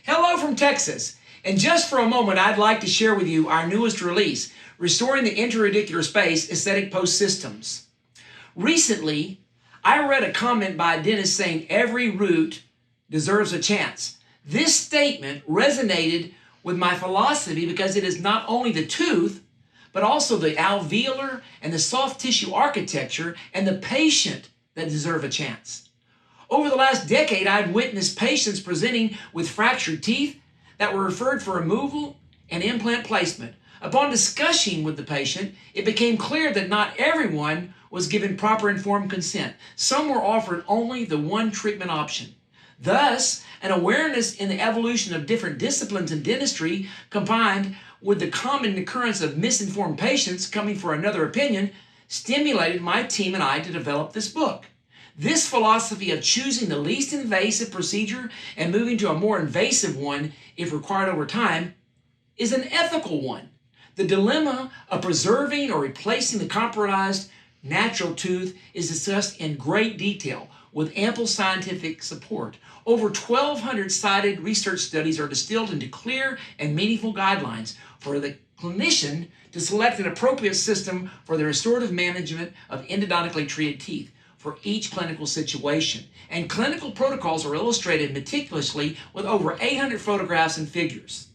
Hello from Texas, and just for a moment I'd like to share with you our newest release, Restoring the Intraradicular Space, Esthetic Post Systems. Recently, I read a comment by a dentist saying every root deserves a chance. This statement resonated with my philosophy because it is not only the tooth, but also the alveolar and the soft tissue architecture and the patient that deserve a chance. Over the last decade, I've witnessed patients presenting with fractured teeth that were referred for removal and implant placement. Upon discussing with the patient, it became clear that not everyone was given proper informed consent. Some were offered only the one treatment option. Thus, an awareness in the evolution of different disciplines in dentistry, combined with the common occurrence of misinformed patients coming for another opinion, stimulated my team and I to develop this book. This philosophy of choosing the least invasive procedure and moving to a more invasive one, if required over time, is an ethical one. The dilemma of preserving or replacing the compromised natural tooth is discussed in great detail with ample scientific support. Over 1,200 cited research studies are distilled into clear and meaningful guidelines for the clinician to select an appropriate system for the restorative management of endodontically treated teeth for each clinical situation. And clinical protocols are illustrated meticulously with over 800 photographs and figures.